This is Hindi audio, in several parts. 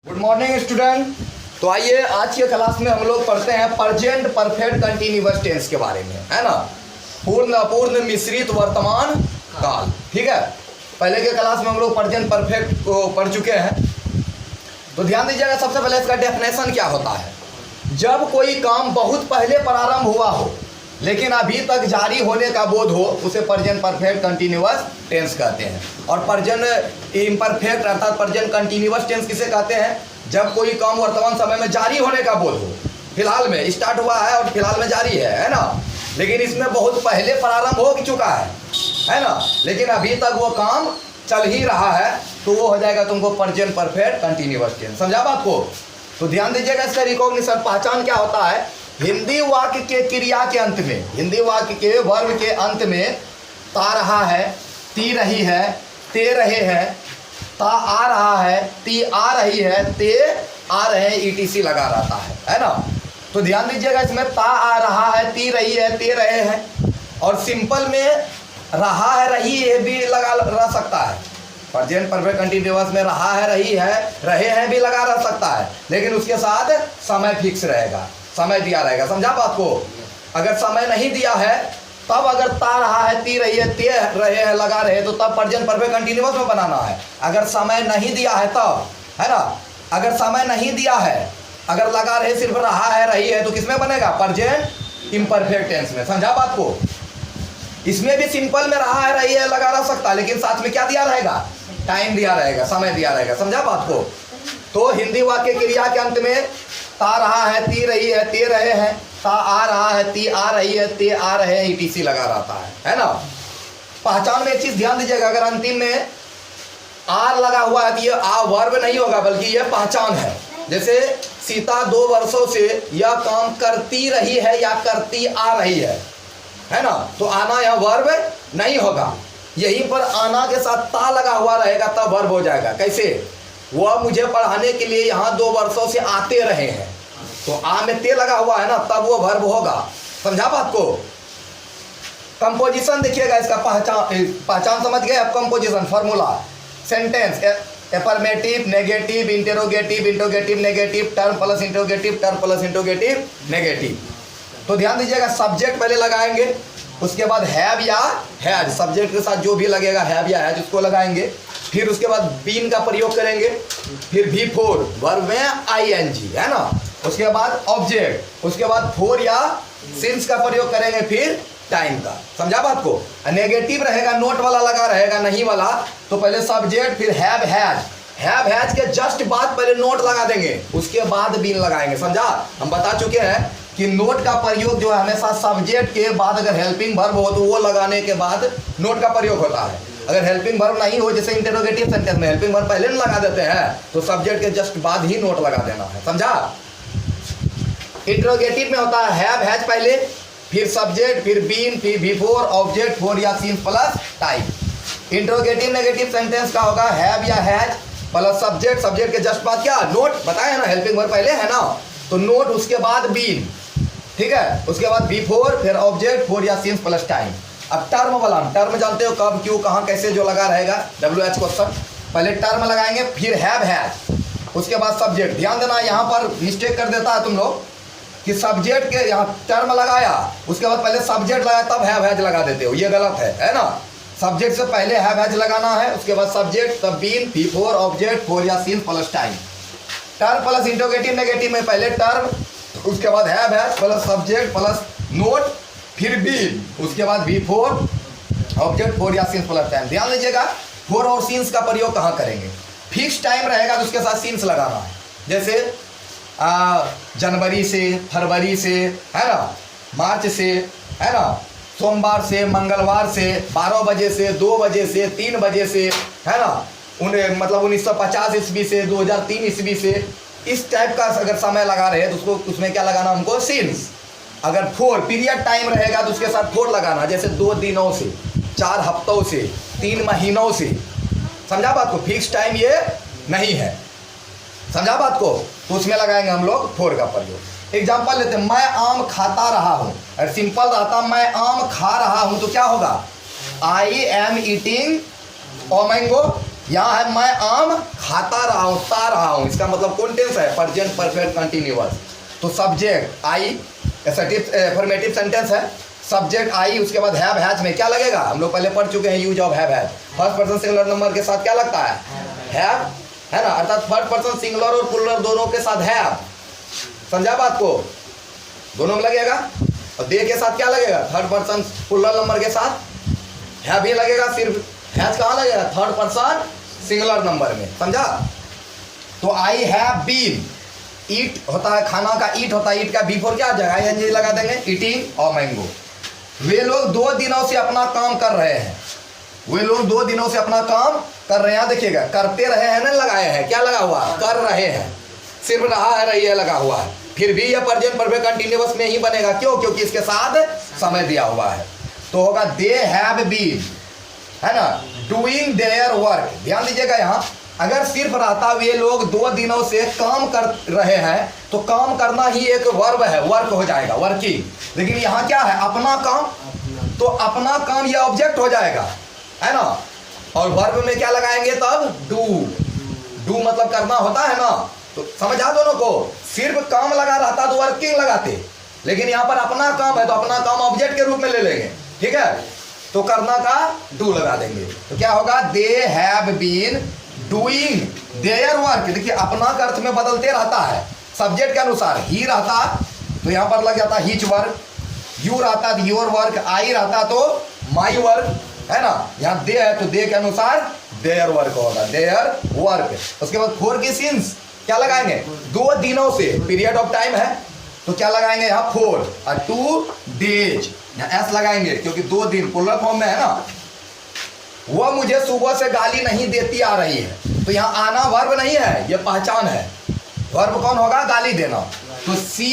Good morning student. तो आइए आज के क्लास में हम लोग पढ़ते हैं प्रेजेंट परफेक्ट कंटिन्यूअस टेंस के बारे में, है ना। पूर्ण अपूर्ण मिश्रित वर्तमान काल। ठीक है, पहले के क्लास में हम लोग प्रेजेंट परफेक्ट को पढ़ चुके हैं। तो ध्यान दीजिएगा, सबसे पहले इसका डेफिनेशन क्या होता है। जब कोई काम बहुत पहले प्रारंभ हुआ हो लेकिन अभी तक जारी होने का बोध हो, उसे प्रेजेंट परफेक्ट कंटिन्यूअस टेंस कहते हैं। और प्रेजेंट इम्परफेक्ट अर्थात प्रेजेंट कंटिन्यूअस टेंस किसे कहते हैं, जब कोई काम वर्तमान समय में जारी होने का बोध हो। फिलहाल में स्टार्ट हुआ है और फिलहाल में जारी है ना, लेकिन इसमें बहुत पहले प्रारंभ हो चुका है ना, लेकिन अभी तक वो काम चल ही रहा है, तो वो हो जाएगा तुमको प्रेजेंट परफेक्ट कंटिन्यूअस टेंस। समझा बात को। तो ध्यान दीजिएगा, इसका रिकॉग्निशन पहचान क्या होता है। हिंदी वाक्य के क्रिया के अंत में, हिंदी वाक्य के वर्ब के अंत में ता रहा है, ती रही है, ते रहे हैं, ता आ रहा है, ती आ रही है, ते आ रहे हैं, ईटीसी लगा रहता है ना। तो ध्यान दीजिएगा, इसमें ता आ रहा है, ती रही है, ते रहे हैं, और सिंपल में रहा है, रही है भी लगा रह सकता है। प्रेजेंट परफेक्ट कंटिन्यूअस में रहा है, रही है, रहे हैं भी लगा रह सकता है, लेकिन उसके साथ समय फिक्स रहेगा, समय दिया रहेगा। समझा बात को। अगर समय नहीं दिया है तब अगर ता रहा है, ती रही है, ते रहे हैं लगा रहे, तो तब प्रेजेंट परफेक्ट कंटिन्यूअस में बनाना है। अगर समय नहीं दिया है तब, है ना, अगर समय नहीं दिया है, अगर लगा रहे सिर्फ रहा है, रही है, तो किसमें बनेगा, प्रेजेंट इम्परफेक्ट टेंस में। समझा बात को। इसमें भी सिंपल में रहा है, रही है लगा रह सकता, लेकिन साथ में क्या दिया रहेगा, टाइम दिया रहेगा, समय दिया रहेगा। समझा बात को। तो हिंदी वाक्य क्रिया के अंत में ता रहा है, ती रही है, ते रहे हैं, ता आ रहा है, ती आ रही है, ते आ रहे हैं, ईटीसी लगा रहता है ना। पहचान में एक चीज ध्यान दीजिएगा, अगर अंतिम में आर लगा हुआ है तो ये आ वर्ब नहीं होगा, बल्कि ये पहचान है। जैसे सीता 2 वर्षों से यह काम करती रही है या करती आ रही है ना, तो आना यह वर्ब नहीं होगा। यहीं पर आना के साथ ता लगा हुआ रहेगा, तब वर्ब हो जाएगा। कैसे, वह मुझे पढ़ाने के लिए यहाँ 2 वर्षों से आते रहे हैं, तो आ में ते लगा हुआ है ना, तब वो वर्ब होगा। समझा बात को। कंपोजिशन देखिएगा, इसका पहचान समझ गए अब। Composition formula, sentence affirmative, negative, interrogative, interrogative, negative, term plus interrogative, term plus interrogative, negative. तो ध्यान दीजिएगा, सब्जेक्ट पहले लगाएंगे, उसके बाद हैव या हैज, सब्जेक्ट के साथ जो भी लगेगा हैव या हैज उसको लगाएंगे। फिर उसके बाद बीन का प्रयोग करेंगे, फिर भी फोर वर्ब में आईएनजी, है ना। उसके बाद ऑब्जेक्ट, उसके बाद फोर या सिंस का प्रयोग करेंगे, फिर टाइम का। समझा बात को। नेगेटिव रहेगा, नोट वाला लगा रहेगा, नहीं वाला, तो पहले सब्जेक्ट, फिर हैव हैज के जस्ट बाद पहले नोट लगा देंगे, उसके बाद बीन लगाएंगे। समझा। हम बता चुके हैं कि नोट का प्रयोग जो है हमेशा सब्जेक्ट के बाद अगर हेल्पिंग वर्ब हो तो वो लगाने के बाद नोट का प्रयोग होता है। अगर हेल्पिंग वर्ब नहीं हो, जैसे इंटरोगेटिव सेंटेंस में हेल्पिंग वर्ब पहले लगा देते हैं, तो सब्जेक्ट के जस्ट बाद ही नोट लगा देना है। समझा। इंटरोगेटिव में होता है हैव हैज पहले, फिर सब्जेक्ट, फिर बीन, फिर बिफोर, ऑब्जेक्ट, फोर या since plus time. Interrogative negative sentence का होगा हैव या हैज प्लस सब्जेक्ट, सब्जेक्ट के जस्ट बाद क्या, नोट। बताया ना, हेल्पिंग वर्ब पहले है ना, तो नोट, उसके बाद बीन, ठीक है, उसके बाद बिफोर, फिर ऑब्जेक्ट, फोर या सीन प्लस टाइम। अब टर्म वाला, टर्म जानते हो कब, क्यों, कहाँ, कैसे जो लगा रहेगा, WH क्वेश्चन। पहले टर्म लगाएंगे, फिर हैव हैज, उसके बाद सब्जेक्ट। ध्यान देना, यहाँ पर मिस्टेक कर देता है तुम लोग कि सब्जेक्ट के यहाँ टर्म लगाया, उसके बाद पहले सब्जेक्ट लगाया तब हैव हैज लगा देते हो, ये गलत है ना। सब्जेक्ट से पहले हैव हैज लगाना है, उसके बाद सब्जेक्ट, तब बीन, बिफोर, ऑब्जेक्ट, फोर या since plus time. Term plus interrogative negative में पहले टर्म, उसके बाद have has plus subject plus not, फिर बीन, उसके बाद बिफोर, ऑब्जेक्ट, फोर या सीन्स प्लस टाइम। ध्यान दीजिएगा, फोर और सीन्स का प्रयोग कहाँ करेंगे, फिक्स टाइम रहेगा तो उसके साथ सीन्स लगाना है। जैसे जनवरी से, फरवरी से, है ना, मार्च से, है ना, सोमवार से, मंगलवार से, 12 बजे से, 2 बजे से, 3 बजे से, है ना, उन्हें मतलब 1950 ईस्वी से, 2003 ईस्वी से, इस टाइप का अगर समय लगा रहे हैं तो उसको, उसमें क्या लगाना हमको, सीन्स। अगर फोर पीरियड टाइम रहेगा तो उसके साथ फोर लगाना, जैसे 2 दिनों से, 4 हफ्तों से, 3 महीनों से। समझा बात को। फिक्स टाइम ये नहीं है। समझा बात को। तो उसमें लगाएंगे हम लोग फोर का प्रयोग। एग्जाम्पल लेते हैं, मैं आम खाता रहा हूँ। अगर सिंपल रहता मैं आम खा रहा हूँ तो क्या होगा, I am eating a mango, यहाँ है मैं आम खाता रहा हूँ, ता रहा हूँ, इसका मतलब कौन टेंस है? Present perfect continuous. तो सब्जेक्ट आई, एफर्मेटिव सेंटेंस है, सब्जेक्ट आई, उसके बाद हैव हैज में क्या लगेगा? हम लोग पहले पढ़ चुके हैं use of have has. First person singular number के साथ क्या लगता है? हैव, है ना, अर्थात थर्ड पर्सन सिंगुलर और प्लुरल दोनों के साथ हैव। समझा बात को? दोनों में लगेगा। और दे के साथ क्या लगेगा? थर्ड पर्सन प्लुरल नंबर के साथ हैव भी लगेगा। सिर्फ हैज कहाँ लगेगा? थर्ड पर्सन सिंगुलर नंबर में। समझा? तो आई हैव बीन, ईट होता है खाना का, ईट होता है, ईट का बी फोर क्या आ जाएगा? आई लगा देंगे, ईटिंग और मैंगो। वे लोग 2 दिनों से अपना काम कर रहे हैं। वे लोग 2 दिनों से अपना काम कर रहे हैं। देखिएगा, करते रहे हैं ना, लगाए हैं, क्या लगा हुआ? कर रहे हैं, सिर्फ रहा है, रही है लगा हुआ है। फिर भी यह प्रेजेंट परफेक्ट कंटिन्यूअस में ही बनेगा। क्यों? क्योंकि इसके साथ समय दिया हुआ है। तो होगा दे हैव बीन, है ना, डूइंग देयर वर्क। ध्यान दीजिएगा, यहाँ अगर सिर्फ रहता वे लोग 2 दिनों से काम कर रहे हैं, तो काम करना ही एक वर्ब है, वर्क हो जाएगा, वर्किंग। लेकिन यहाँ क्या है? अपना काम, तो अपना काम ये ऑब्जेक्ट हो जाएगा, है ना। और वर्ब में क्या लगाएंगे तब? डू। डू मतलब करना होता है ना। तो समझा दोनों को? सिर्फ काम लगा रहता तो वर्किंग लगाते, लेकिन यहाँ पर अपना काम है तो अपना काम ऑब्जेक्ट के रूप में ले लेंगे। ठीक है, तो करना का डू लगा देंगे। तो क्या होगा? They have been doing their work. देखिए, अपना का अर्थ में बदलते रहता है सब्जेक्ट के अनुसार। ही रहता तो यहाँ पर लग जाता हिच वर्क, यू रहता तो योर वर्क, आई रहता तो माई वर्क, है ना। यहाँ दे है तो दे के अनुसार देयर वर्क होगा, देयर वर्क। उसके बाद फोर की सिंस क्या लगाएंगे? 2 दिनों से, पीरियड ऑफ टाइम है तो क्या लगाएंगे यहाँ? 4 और 2 डेज, यहाँ एस लगाएंगे क्योंकि 2 दिन प्लुरल फॉर्म में है ना। वह मुझे सुबह से गाली नहीं देती आ रही है। तो यहाँ आना वर्ब नहीं है, ये पहचान है। वर्ब कौन होगा? गाली देना। तो सी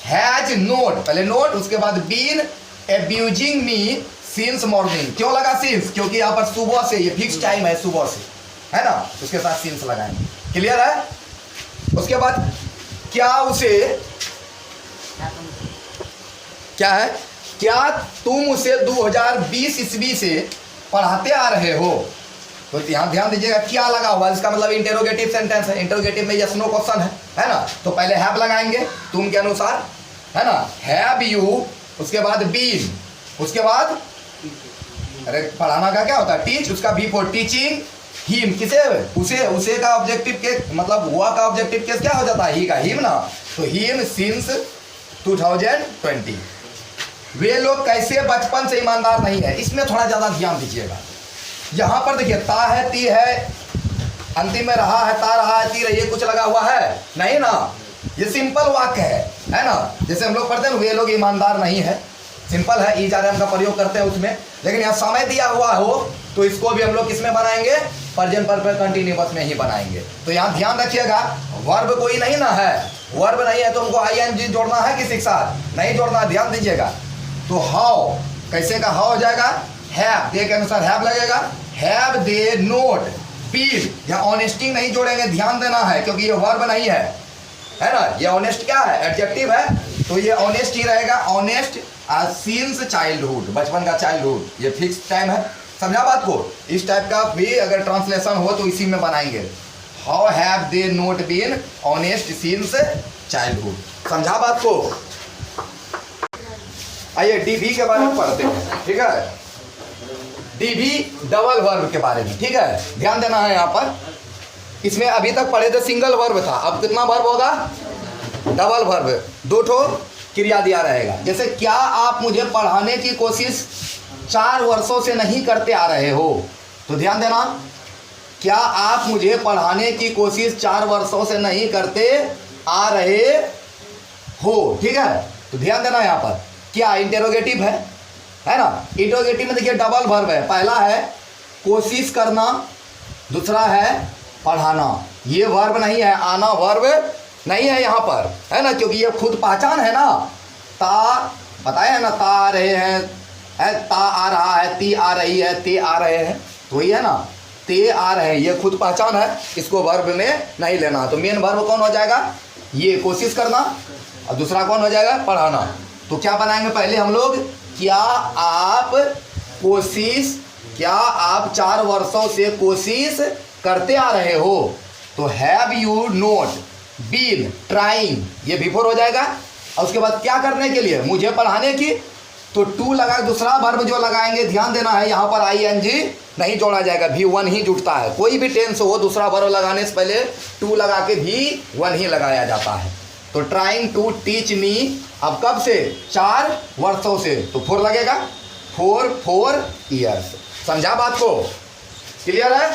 हैज नोट, पहले नोट, उसके बाद been abusing me since morning. क्यों लगा सिंस? क्योंकि यहाँ पर सुबह से, ये फिक्स टाइम है सुबह से, है ना, उसके साथ सिंस लगाएंगे। क्लियर है? उसके बाद क्या उसे, क्या है? क्या तुम उसे 2020 ईस्वी से पढ़ाते आ रहे हो? तो यहाँ ध्यान दीजिएगा, क्या लगा हुआ, इसका मतलब इंटेरोगेटिव सेंटेंस है। इंटेरोगेटिव में यस नो क्वेश्चन है ना। तो पहले हैव लगाएंगे तुम के अनुसार, है ना, हैव यू, उसके बाद बीन, उसके बाद अरे पढ़ाना का क्या होता है? टीच, उसका बी फॉर टीचिंग हिम। किसे? उसे, उसे का ऑब्जेक्टिव के मतलब हुआ का ऑब्जेक्टिव केस क्या हो जाता है? ही का, हिम ना। तो हिम सिंस 2020। वे लोग कैसे बचपन से ईमानदार नहीं है, इसमें थोड़ा ज्यादा ध्यान दीजिएगा। यहाँ पर देखिए, ता है, ती है, अंतिम में रहा है, ता रहा है, ती रही है, कुछ लगा हुआ है नहीं ना। ये सिंपल वाक्य है ना। जैसे हम लोग पढ़ते हैं वे लोग ईमानदार नहीं है, सिंपल है, ई का प्रयोग करते हैं उसमें। लेकिन यहाँ समय दिया हुआ हो तो इसको भी हम लोग किसमें बनाएंगे? प्रेजेंट परफेक्ट कंटिन्यूअस में ही बनाएंगे। तो यहाँ ध्यान रखिएगा, वर्ब कोई नहीं ना है, वर्ब नहीं है तो हमको आईएनजी जोड़ना है किसी के साथ? नहीं जोड़ना, ध्यान दीजिएगा। तो हाउ, कैसे का हाउ हो जाएगा? हैव, दे के अनुसार हैव लगेगा। हैव दे नोट बीन, या ऑनेस्टी नहीं जोड़ेंगे, ध्यान देना है क्योंकि ये वर्ब नहीं है ना। ये ऑनेस्ट क्या है? एडजेक्टिव है, तो ये ऑनेस्ट ही रहेगा। ऑनेस्ट सिंस चाइल्डहुड, बचपन का चाइल्डहुड, ये फिक्स टाइम है। समझा बात को? इस टाइप का भी अगर ट्रांसलेशन हो तो इसी में बनाएंगे। How have they not been honest since childhood. समझा बात को? आइए डीवी के बारे में पढ़ते हैं। ठीक है, डीवी डबल वर्ब के बारे में। ठीक है, ध्यान देना है यहाँ पर। इसमें अभी तक पढ़े थे सिंगल वर्ब था, अब कितना वर्ब होगा? डबल वर्ब, 2 ठो क्रिया दिया रहेगा। जैसे क्या आप मुझे पढ़ाने की कोशिश 4 वर्षों से नहीं करते आ रहे हो? तो ध्यान देना, क्या आप मुझे पढ़ाने की कोशिश 4 वर्षों से नहीं करते आ रहे हो? ठीक है, तो ध्यान देना यहाँ पर क्या इंटेरोगेटिव है ना। इंटेरोगेटिव में देखिए डबल वर्ब है, पहला है कोशिश करना, दूसरा है पढ़ाना। ये वर्ब नहीं है, आना वर्ब नहीं है यहाँ पर, है ना, क्योंकि ये खुद पहचान है ना। ता बताया है ना, ता आ रहे हैं, ता आ रहा है, ती आ रही है, ते आ रहे हैं, तो ये है ना, ते आ रहे हैं, ये खुद पहचान है, इसको वर्ब में नहीं लेना। तो मेन वर्ब कौन हो जाएगा? ये कोशिश करना, और दूसरा कौन हो जाएगा? पढ़ाना। तो क्या बनाएंगे पहले हम लोग? क्या आप 4 वर्षों से कोशिश करते आ रहे हो, तो have you not been trying, ये बिफोर हो जाएगा। और उसके बाद क्या करने के लिए, मुझे पढ़ाने की, तो टू लगा, दूसरा वर्ब जो लगाएंगे ध्यान देना है यहाँ पर आईएनजी नहीं जोड़ा जाएगा, भी वन ही जुड़ता है। कोई भी टेंस हो दूसरा वर्ब लगाने से पहले टू लगा के भी वन ही लगाया जाता है। तो ट्राइंग टू टीच मी, अब कब से, 4 वर्षों से, तो 4 लगेगा, 4 ईयर्स। समझा बात को, क्लियर है।